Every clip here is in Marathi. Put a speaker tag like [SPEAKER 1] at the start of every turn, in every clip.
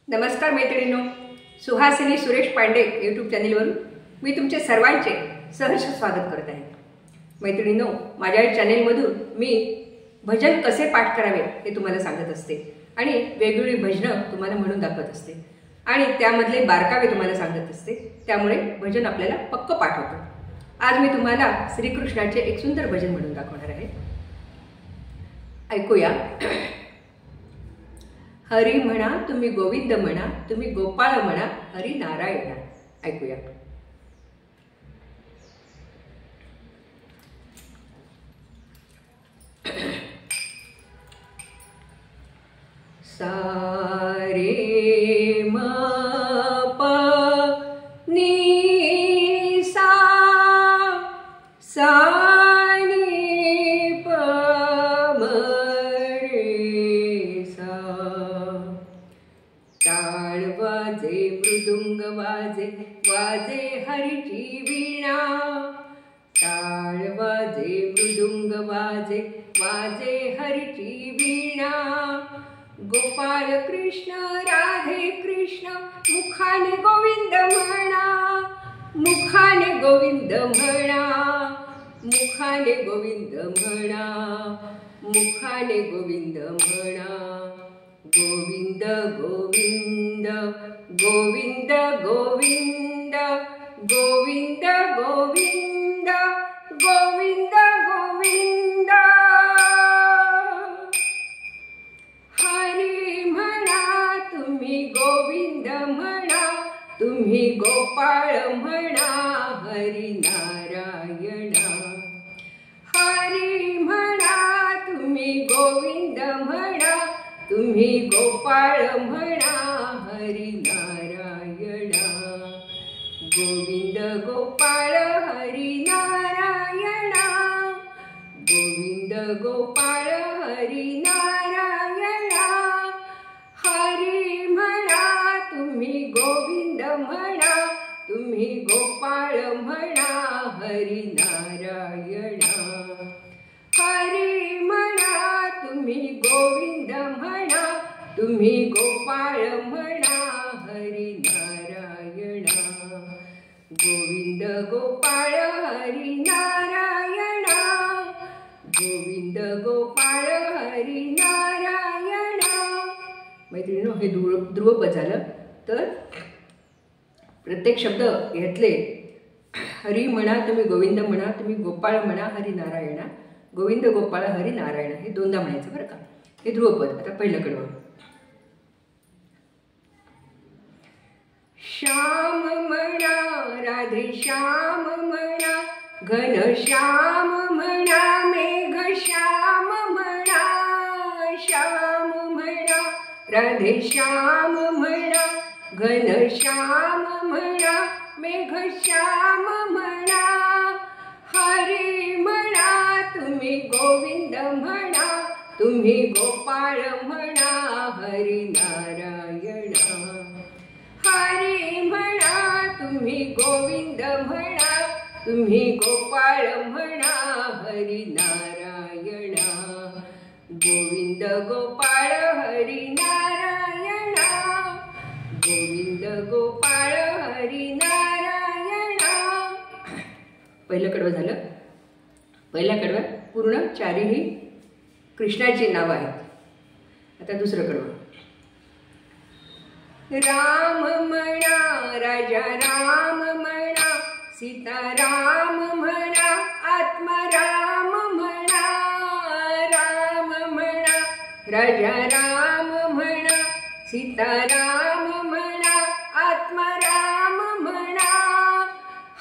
[SPEAKER 1] नमस्कार मैत्रिणींनो, सुहासिनी सुरेश पांडे यूट्यूब चॅनलवरून मी तुमचे सर्वांचे सहर्ष स्वागत करत आहे। मैत्रिणींनो, माझ्या चॅनलमधून मी भजन कसे पाठ करावे हे तुम्हाला सांगत असते आणि वेगवेगळी भजनं तुम्हाला म्हणून दाखवत असते आणि त्यामधले बारकावे तुम्हाला सांगत असते, त्यामुळे भजन आपल्याला पक्क पाठ होतं। आज मी तुम्हाला श्रीकृष्णाचे एक सुंदर भजन म्हणून दाखवणार आहे। ऐकूया। हरी म्हणा तुम्ही गोविंद म्हणा, तुम्ही गोपाळ म्हणा, हरी नारायणा। ऐकूया। सा रे म प नी सा, सा नी प म रे सा। टाळ वाजे मृदुंग वाजे, वाजे हरीची वीणा। टाळ वाजे मृदुंग वाजे, वाजे हरीची वीणा। गोपाल कृष्ण राधे कृष्ण, मुखाने गोविंद म्हणा, मुखाने गोविंद म्हणा, मुखाने गोविंद म्हणा, मुखाने गोविंद म्हणा। गोविंद गोविंद गोविंद गोविंद गोविंद गोविंद गोविंद गोविंद। हरी म्हणा तुम्ही गोविंद म्हणा, तुम्ही गोपाळ म्हणा, हरी नारायणा। हरी म्हणा तुम्ही गोविंद म्हणा, तुम्ही गोपाळ म्हणा, हरी नारायणा। गोविंद गोपाळ हरी नारायणा, गोविंद गोपाळ हरी नारायणा। हरी म्हणा तुम्ही गोविंद म्हणा, तुम्ही गोपाळ म्हणा, हरी नारायणा। हरी म्हणा तुम्ही गोविंद म्हणा, तुम्ही गोपाळ म्हणा, हरी नारायणा। गोविंद गोपाळ हरी नारायणा, गोविंद गोपाळ हरी नारायणा। मैत्रिणींनो, हे ध्रुवपद झालं। तर प्रत्येक शब्द घेतले, हरी म्हणा तुम्ही गोविंद म्हणा, तुम्ही गोपाळ म्हणा, हरी नारायणा। गोविंद गोपाळ हरी नारायण हे दोनदा म्हणायचं बरं का। हे ध्रुवपद। आता पहिलं कडवं। श्याम म्हणा राधे श्याम म्हणा, घन श्याम म्हणा, मेघ श्याम म्हणा। श्याम म्हणा राधे श्याम म्हणा, घन श्याम म्हणा, मेघ श्याम म्हणा। हरी म्हणा तुम्ही गोविंद म्हणा, तुम्ही गोपाळ म्हणा, हरी नारायणा। हरी म्हणा तुम्ही गोविंद म्हणा, तुम्ही गोपाळ म्हणा, हरी नारायणा। गोविंद गोपाळ हरी नारायणा, गोविंद गोपाळ हरी नारायणा। पहिलं कडवं झालं। पहिल्या कडव्यात पूर्ण चारही कृष्णाची नावं आहेत। आता दुसरं कडवं। राम म्हणा राजा राम म्हणा, सीता राम म्हणा, आत्माराम म्हणा। राम म्हणा राजा राम म्हणा, सीता राम म्हणा, आत्माराम म्हणा।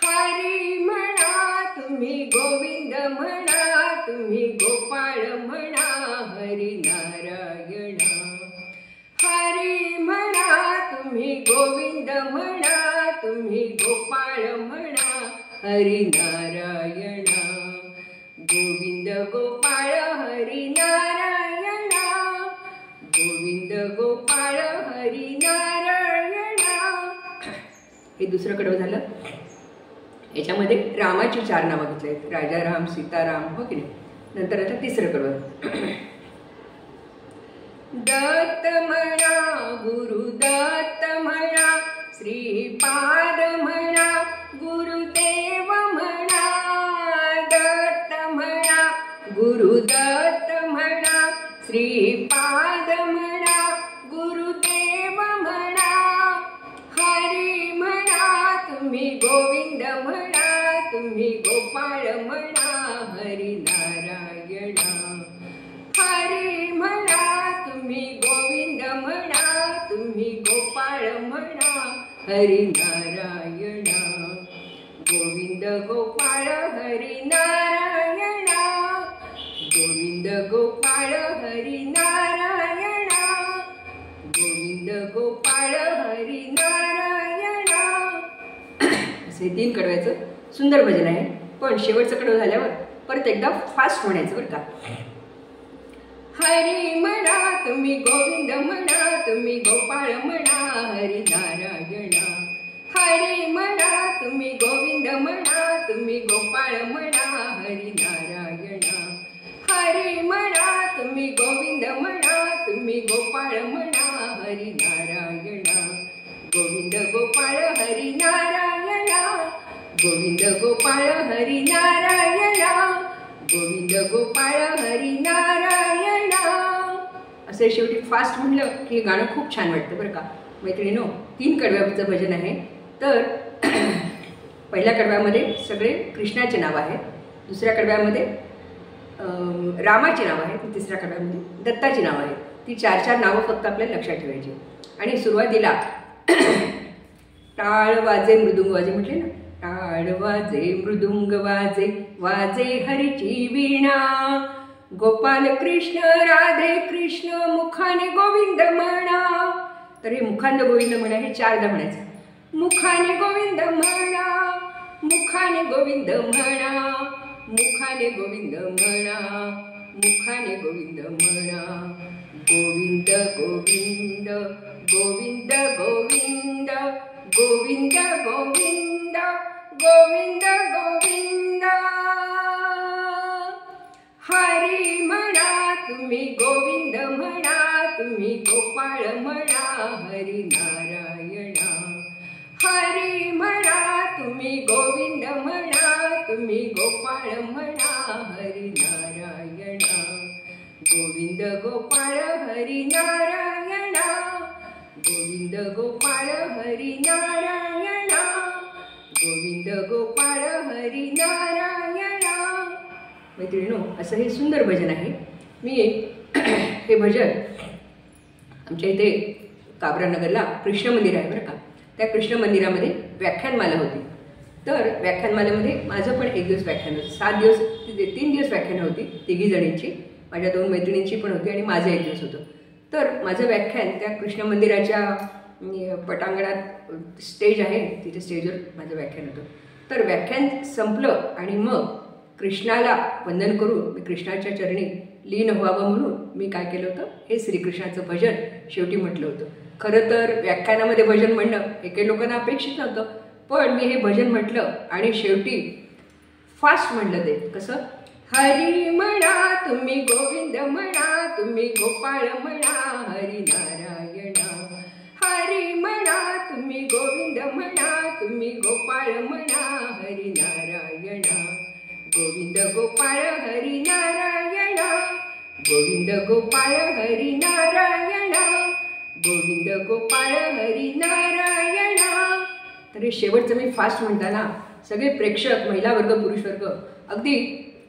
[SPEAKER 1] हरी म्हणा तुम्ही गोविंद म्हणा, तुम्ही गोपाळ म्हणा, हरी नारायणा। हरी म्हणा तुम्ही गोविंद म्हणा, तुम्ही गोपाळ म्हणा, हरी नारायणा। गोविंद गोपाळ हरी नारायणा, गोविंद गोपाळ हरी नारायणा। हे दुसरं कडवं झालं। याच्यामध्ये रामाची 4 नावं घेतली आहेत, राजा राम, सीताराम, हो की नाही। नंतर आता तिसरं कडवं। दत्त म्हणा, गुरुदत्त म्हणा, श्रीपाद म्हणा, गुरुदेव म्हणा, दत्त म्हणा, गुरुदत्त म्हणा, श्रीपाद म्हणा, गुरुदेव म्हणा, हरी म्हणा, तुम्ही गोविंद म्हणा, तुम्ही गोपाळ म्हणा, हरी नारायण, हरी म्हणा, तुम्ही गोविंद म्हणा, तुम्ही गोपाळ म्हणा, हरी नारायण, गोविंद गोपाळ हरी नारायण, गोविंद गोपाळ हरी नारायण, गोविंद गोपाळ हरी नारायण. असे 3 कडव्याचं सुंदर भजन आहे. पण शेवटचं कडवं झाल्यावर परत एकदा फास्ट म्हणायचं बरं का. हरी म्हणा, तुम्ही गोविंद म्हणा, तुम्ही गोपाळ म्हणा, हरी नारायण, हरी म्हणा, तुम्ही गोविंद म्हणा, तुम्ही गोपाळ म्हणा, हरी नारायण, हरी म्हणा, तुम्ही गोविंद म्हणा, तुम्ही गोपाळ म्हणा, हरी नारायण, गोविंद गोपाळ हरी नारायण, गोविंद गोपाळ हरी नारायण, गोविंद गोपाळ हरी नारायण. असे शेवटी फास्ट म्हणलं की गाणं खूप छान वाटतं बरं का मैत्रिणींनो. 3 कडव्याचं भजन आहे. तर पहिल्या कडव्यामध्ये सगळे कृष्णाचे नाव आहे, दुसऱ्या कडव्यामध्ये रामाची नाव आहे, तिसऱ्या कडव्यामध्ये दत्ताची नाव आहे. ती 4-4 नावं फक्त आपल्याला लक्षात ठेवायची. आणि सुरुवातीला टाळ वाजे मृदुंग वाजे म्हटले ना, टाळ वाजे मृदुंग वाजे, वाजे हरीची वीणा, गोपाल कृष्ण राधे कृष्ण, मुखाने गोविंद म्हणा. तर हे मुखाने गोविंद म्हणा हे 4दा म्हणायचं. मुखाने गोविंद म्हणा, मुखाने गोविंद म्हणा, मुखाने गोविंद म्हणा, मुखाने गोविंद म्हणा, गोविंद गोविंद गोविंद गोविंद गोविंद गोविंद गोविंद गोविंद. हरी म्हणा, तुम्ही गोविंद म्हणा, तुम्ही गोपाळ म्हणा, हरी नारायण, हरी म्हणा, तुम्ही गोविंद म्हणा, तुम्ही गोपाळ म्हणा, हरी नारायण, गोविंद गोपाळ हरी नारायण, गोविंद गोपाळ हरी नारायण, गोविंद गोपाळ हरी नारायण. मैत्रिणींनो, असं हे सुंदर भजन आहे. मी हे भजन आमच्या इथे काबरानगरला कृष्ण मंदिर आहे बरं का. त्या कृष्ण मंदिरामध्ये व्याख्यानमाला होती. तर व्याख्यानमालेमध्ये माझं पण एक दिवस व्याख्यान होतं. 3 दिवस व्याख्यान होती. 3 जणींची, माझ्या 2 मैत्रिणींची पण होती आणि माझं एक दिवस होतं. तर माझं व्याख्यान त्या कृष्ण मंदिराच्या पटांगणात स्टेज आहे, तिथे स्टेजवर माझं व्याख्यान होतं. तर व्याख्यान संपलं आणि मग कृष्णाला वंदन करून मी कृष्णाच्या चरणी लीन व्हावं म्हणून मी काय केलं होतं, हे श्रीकृष्णाचं भजन शेवटी म्हटलं होतं. खरं तर व्याख्यानामध्ये भजन म्हणणं हे काही लोकांना अपेक्षित नव्हतं, पण मी हे भजन म्हटलं आणि शेवटी फास्ट म्हटलं. ते कसं, हरी म्हणा, तुम्ही गोविंद म्हणा, तुम्ही गोपाळ म्हणा, हरी नारायण, हरी म्हणा, तुम्ही गोविंद म्हणा, तुम्ही गोपाळ म्हणा, हरी नारायण, गोविंद गोपाळ हरी नारायण, गोविंद गोपाळ हरी नारायण, गोविंद गोपाळ हरी नारायण. तर हे शेवटचं मी फास्ट म्हणताना सगळे प्रेक्षक, महिला वर्ग, पुरुष वर्ग अगदी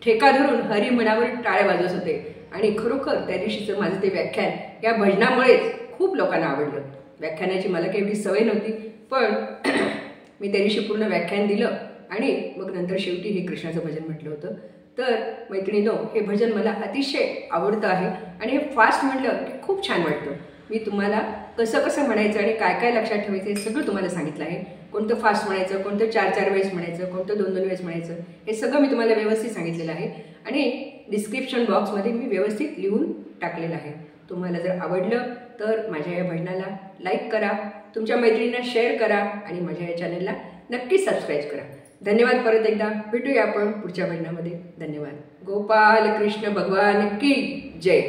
[SPEAKER 1] ठेका धरून हरी मनावर टाळ्या वाजवत होते. आणि खरोखर त्या दिवशीचं माझं ते व्याख्यान या भजनामुळेच खूप लोकांना आवडलं. व्याख्यानाची मला काही एवढी सवय नव्हती, पण मी त्या दिवशी पूर्ण व्याख्यान दिलं आणि मग नंतर शेवटी हे कृष्णाचं भजन म्हटलं होतं. तर मैत्रिणींनो, हे भजन मला अतिशय आवडतं आहे आणि हे फास्ट म्हटलं की खूप छान वाटतं. मी तुम्हाला कसं कसं म्हणायचं आणि काय काय लक्षात ठेवायचं हे सगळं तुम्हाला सांगितलं आहे. कोणतं फास्ट म्हणायचं, कोणतं 4-4 वेळेस म्हणायचं, कोणतं 2-2 वेळेस म्हणायचं, हे सगळं मी तुम्हाला व्यवस्थित सांगितलेलं आहे आणि डिस्क्रिप्शन बॉक्समध्ये मी व्यवस्थित लिहून टाकलेलं आहे. तुम्हाला जर आवडलं तर माझ्या या भजनाला लाईक करा, तुमच्या मैत्रिणींना शेअर करा आणि माझ्या या चॅनलला नक्की सबस्क्राईब करा. धन्यवाद. परत एकदा भेटूया आपण पुढच्या भजनामध्ये. धन्यवाद. गोपाल कृष्ण भगवान की जय.